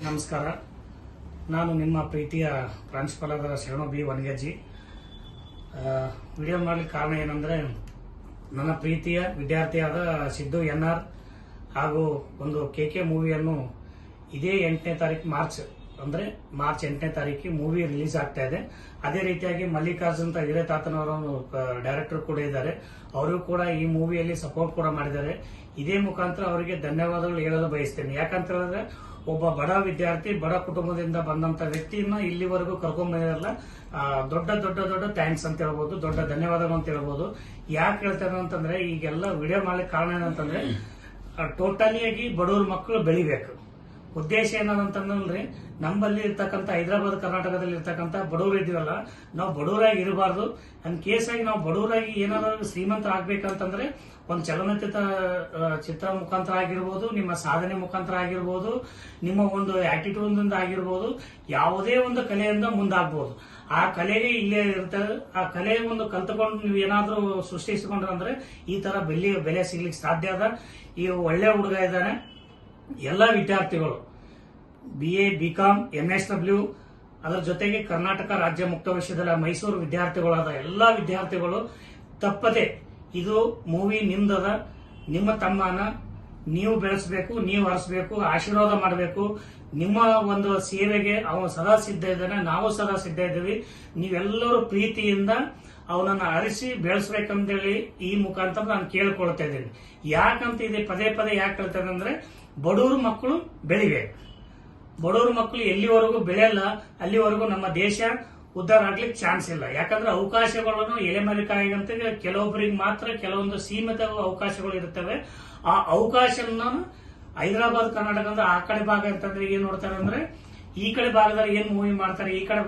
ನಮಸ್ಕಾರ. ನಾನು ನಿಮ್ಮ ಪ್ರೀತಿಯ ಪ್ರಾಂಶುಪಾಲರ ಶರಣು ಬಿ ವನಗಜ್ಜಿ. ವಿಡಿಯೋ ಮಾಡಲಿಕ್ಕೆ ಕಾರಣ ಏನಂದ್ರೆ, ನನ್ನ ಪ್ರೀತಿಯ ವಿದ್ಯಾರ್ಥಿಯಾದ ಸಿದ್ದು ಎನ್ಆರ್ ಹಾಗೂ ಒಂದು ಕೆಕೆ ಮೂವಿಯನ್ನು ಇದೇ 8ನೇ ತಾರೀಕು ಮಾರ್ಚ್ 8ನೇ ತಾರೀಕು ಮೂವಿ ರಿಲೀಸ್ ಆಗ್ತಾ ಇದೆ. ಅದೇ ರೀತಿಯಾಗಿ ಮಲ್ಲಿಕಾರ್ಜುನ್ ಹಿರೇತಾತನವರು ಡೈರೆಕ್ಟರ್ ಕೂಡ ಇದ್ದಾರೆ. ಅವರು ಕೂಡ ಈ ಮೂವಿಯಲ್ಲಿ ಸಪೋರ್ಟ್ ಕೂಡ ಮಾಡಿದ್ದಾರೆ. ಇದೇ ಮುಖಾಂತರ ಅವರಿಗೆ ಧನ್ಯವಾದಗಳು ಹೇಳಲು ಬಯಸ್ತೇನೆ. ಯಾಕಂತ ಹೇಳಿದ್ರೆ, ಒಬ್ಬ ಬಡ ವಿದ್ಯಾರ್ಥಿ, ಬಡ ಕುಟುಂಬದಿಂದ ಬಂದಂತ ವ್ಯಕ್ತಿಯನ್ನ ಇಲ್ಲಿವರೆಗೂ ಕರ್ಕೊಂಡ್ ಬಂದಿರಲ್ಲ. ದೊಡ್ಡ ದೊಡ್ಡ ದೊಡ್ಡ ಥ್ಯಾಂಕ್ಸ್ ಅಂತ ಹೇಳ್ಬೋದು, ದೊಡ್ಡ ಧನ್ಯವಾದಗಳು ಅಂತ ಹೇಳ್ಬೋದು. ಯಾಕೆ ಹೇಳ್ತೇನೆ ಅಂತಂದ್ರೆ, ಈಗೆಲ್ಲ ವಿಡಿಯೋ ಮಾಡ್ಲಿಕ್ಕೆ ಕಾರಣ ಏನಂತಂದ್ರೆ, ಟೋಟಲಿಯಾಗಿ ಬಡವ್ರ ಮಕ್ಕಳು ಬೆಳಿಬೇಕು. ಉದ್ದೇಶ ಏನಂತಂದ್ರೆ, ನಮ್ಮಲ್ಲಿ ಇರ್ತಕ್ಕಂಥ ಹೈದರಾಬಾದ್ ಕರ್ನಾಟಕದಲ್ಲಿ ಇರ್ತಕ್ಕಂಥ ಬಡವರು ಇದೀವಲ್ಲ, ನಾವು ಬಡವರಾಗಿ ಇರಬಾರ್ದು. ಅಂದ್ ಕೇಸಾಗಿ ನಾವು ಬಡವರಾಗಿ ಏನಾದ್ರು ಶ್ರೀಮಂತ ಆಗ್ಬೇಕಂತಂದ್ರೆ, ಒಂದು ಚಿತ್ರ ಮುಖಾಂತರ ಆಗಿರ್ಬೋದು, ನಿಮ್ಮ ಸಾಧನೆ ಮುಖಾಂತರ ಆಗಿರ್ಬೋದು, ನಿಮ್ಮ ಒಂದು ಆಟಿಟ್ಯೂಡ್ ಆಗಿರ್ಬೋದು, ಯಾವುದೇ ಒಂದು ಕಲೆಯಿಂದ ಮುಂದಾಗ್ಬೋದು. ಆ ಕಲೆಗೆ ಇಲ್ಲೇ ಇರ್ತದೆ. ಆ ಕಲೆ ಒಂದು ಕಲ್ತುಕೊಂಡು ನೀವು ಏನಾದ್ರೂ ಸೃಷ್ಟಿಸಿಕೊಂಡ್ರೆ ಈ ತರ ಬೆಲೆ ಸಿಗ್ಲಿಕ್ಕೆ ಸಾಧ್ಯ ಅದ. ಈ ಒಳ್ಳೆ ಹುಡುಗ ಇದ್ದಾನೆ. ಎಲ್ಲ ವಿದ್ಯಾರ್ಥಿಗಳು BA, BCom, MSW, ಅದರ ಜೊತೆಗೆ ಕರ್ನಾಟಕ ರಾಜ್ಯ ಮುಕ್ತ ವಿಶ್ವವಿದ್ಯಾಲಯ ಮೈಸೂರು ವಿದ್ಯಾರ್ಥಿಗಳಾದ ಎಲ್ಲ ವಿದ್ಯಾರ್ಥಿಗಳು ತಪ್ಪದೆ ಇದು ಮೂವಿ ನಿಮ್ದದ. ನಿಮ್ಮ ತಮ್ಮನ ನೀವು ಬೆಳೆಸಬೇಕು, ನೀವು ಹರಿಸಬೇಕು, ಆಶೀರ್ವಾದ ಮಾಡಬೇಕು. ನಿಮ್ಮ ಒಂದು ಸೇವೆಗೆ ಅವನು ಸದಾ ಸಿದ್ಧ ಇದ್ದಾನೆ, ನಾವು ಸದಾ ಸಿದ್ಧ ಇದ್ದೀವಿ. ನೀವೆಲ್ಲರೂ ಪ್ರೀತಿಯಿಂದ ಅವನನ್ನ ಅರಿಸಿ ಬೆಳೆಸಬೇಕಂತೇಳಿ ಈ ಮುಖಾಂತರ ನಾನು ಕೇಳ್ಕೊಳ್ತಾ ಇದ್ದೀನಿ. ಯಾಕಂತ ಇದೆ ಪದೇ ಯಾಕೆ ಹೇಳ್ತೇನೆ ಅಂದ್ರೆ, ಬಡವ್ರ ಮಕ್ಕಳು ಬೆಳಿಬೇಕು. ಬಡವ್ರ ಮಕ್ಕಳು ಎಲ್ಲಿವರೆಗೂ ಬೆಳೆಯಲ್ಲ ಅಲ್ಲಿವರೆಗೂ ನಮ್ಮ ದೇಶ ಉದ್ಧಾರ ಆಗ್ಲಿಕ್ಕೆ ಚಾನ್ಸ್ ಇಲ್ಲ. ಯಾಕಂದ್ರೆ ಅವಕಾಶಗಳನ್ನು ಎಲೆಮರೆಕಾಯಿಗಂತ ಕೆಲವೊಬ್ಬರಿಗೆ ಮಾತ್ರ ಕೆಲವೊಂದು ಸೀಮಿತ ಅವಕಾಶಗಳು ಇರುತ್ತವೆ. ಆ ಅವಕಾಶನ ಹೈದರಾಬಾದ್ ಕರ್ನಾಟಕ ಅಂದ್ರೆ ಆ ಕಡೆ ಭಾಗ ಅಂತಂದ್ರೆ ಏನ್ ನೋಡ್ತಾರೆ ಅಂದ್ರೆ, ಈ ಕಡೆ ಭಾಗದಲ್ಲಿ ಏನ್ ಮೂವಿ ಮಾಡ್ತಾರೆ, ಈ ಕಡೆ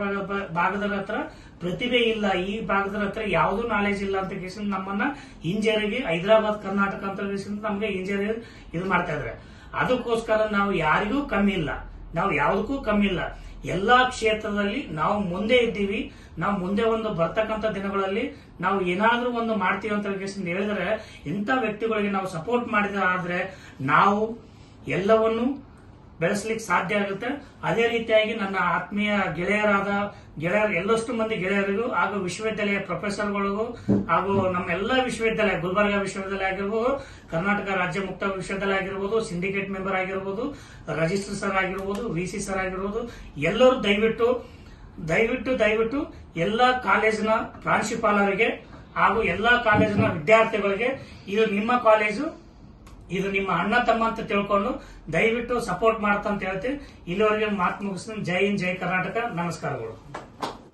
ಭಾಗದ ಹತ್ರ ಪ್ರತಿಭೆ ಇಲ್ಲ, ಈ ಭಾಗದ ಹತ್ರ ಯಾವ್ದು ನಾಲೆಜ್ ಇಲ್ಲ ಅಂತ ಕೇಳಿಸಿ ನಮ್ಮನ್ನ ಇಂಜಿನಿಯರಿಂಗ್ ಹೈದರಾಬಾದ್ ಕರ್ನಾಟಕ ಅಂತ ನಮ್ಗೆ ಇಂಜಿನಿಯರಿಂಗ್ ಇದು ಮಾಡ್ತಾ ಇದ್ರೆ, ಅದಕ್ಕೋಸ್ಕರ ನಾವು ಯಾರಿಗೂ ಕಮ್ಮಿ ಇಲ್ಲ, ನಾವು ಯಾವುದಕ್ಕೂ ಕಮ್ಮಿ ಇಲ್ಲ. ಎಲ್ಲಾ ಕ್ಷೇತ್ರದಲ್ಲಿ ನಾವು ಮುಂದೆ ಇದ್ದೀವಿ. ನಾವು ಮುಂದೆ ಒಂದು ಬರ್ತಕ್ಕಂಥ ದಿನಗಳಲ್ಲಿ ನಾವು ಏನಾದ್ರೂ ಒಂದು ಮಾಡ್ತೀವಿ ಅಂತ ಹೇಳಿದ್ರೆ, ಇಂಥ ವ್ಯಕ್ತಿಗಳಿಗೆ ನಾವು ಸಪೋರ್ಟ್ ಮಾಡಿದ್ರೆ ಆದ್ರೆ ನಾವು ಎಲ್ಲವನ್ನು ಬೆಳೆಸಲಿಕ್ಕೆ ಸಾಧ್ಯ ಆಗುತ್ತೆ. ಅದೇ ರೀತಿಯಾಗಿ ನನ್ನ ಆತ್ಮೀಯ ಗೆಳೆಯರು ಎಲ್ಲಷ್ಟು ಮಂದಿ ಗೆಳೆಯರಿಗೂ ಹಾಗೂ ವಿಶ್ವವಿದ್ಯಾಲಯ ಪ್ರೊಫೆಸರ್ಗಳಿಗೂ ಹಾಗೂ ನಮ್ಮೆಲ್ಲ ವಿಶ್ವವಿದ್ಯಾಲಯ, ಗುಲ್ಬರ್ಗಾ ವಿಶ್ವವಿದ್ಯಾಲಯ ಆಗಿರ್ಬೋದು, ಕರ್ನಾಟಕ ರಾಜ್ಯ ಮುಕ್ತ ವಿಶ್ವವಿದ್ಯಾಲಯ ಆಗಿರ್ಬೋದು, ಸಿಂಡಿಕೇಟ್ ಮೆಂಬರ್ ಆಗಿರ್ಬೋದು, ರಿಜಿಸ್ಟರ್ ಸರ್ ಆಗಿರ್ಬೋದು, VC ಸರ್ ಆಗಿರ್ಬೋದು, ಎಲ್ಲರೂ ದಯವಿಟ್ಟು ಎಲ್ಲಾ ಕಾಲೇಜಿನ ಪ್ರಾಂಶುಪಾಲರಿಗೆ ಹಾಗೂ ಎಲ್ಲಾ ಕಾಲೇಜಿನ ವಿದ್ಯಾರ್ಥಿಗಳಿಗೆ ಇದು ನಿಮ್ಮ ಕಾಲೇಜು, ಇದು ನಿಮ್ಮ ಅಣ್ಣ ತಮ್ಮ ಅಂತ ತಿಳ್ಕೊಂಡು ದಯವಿಟ್ಟು ಸಪೋರ್ಟ್ ಮಾಡ್ತಾ ಅಂತ ಹೇಳ್ತೀನಿ. ಇಲ್ಲಿವರೆಗೆ ಮಾತು ಮುಗಿಸ್ತೀನಿ. ಜೈ ಹಿಂದ್, ಜೈ ಕರ್ನಾಟಕ. ನಮಸ್ಕಾರಗಳು.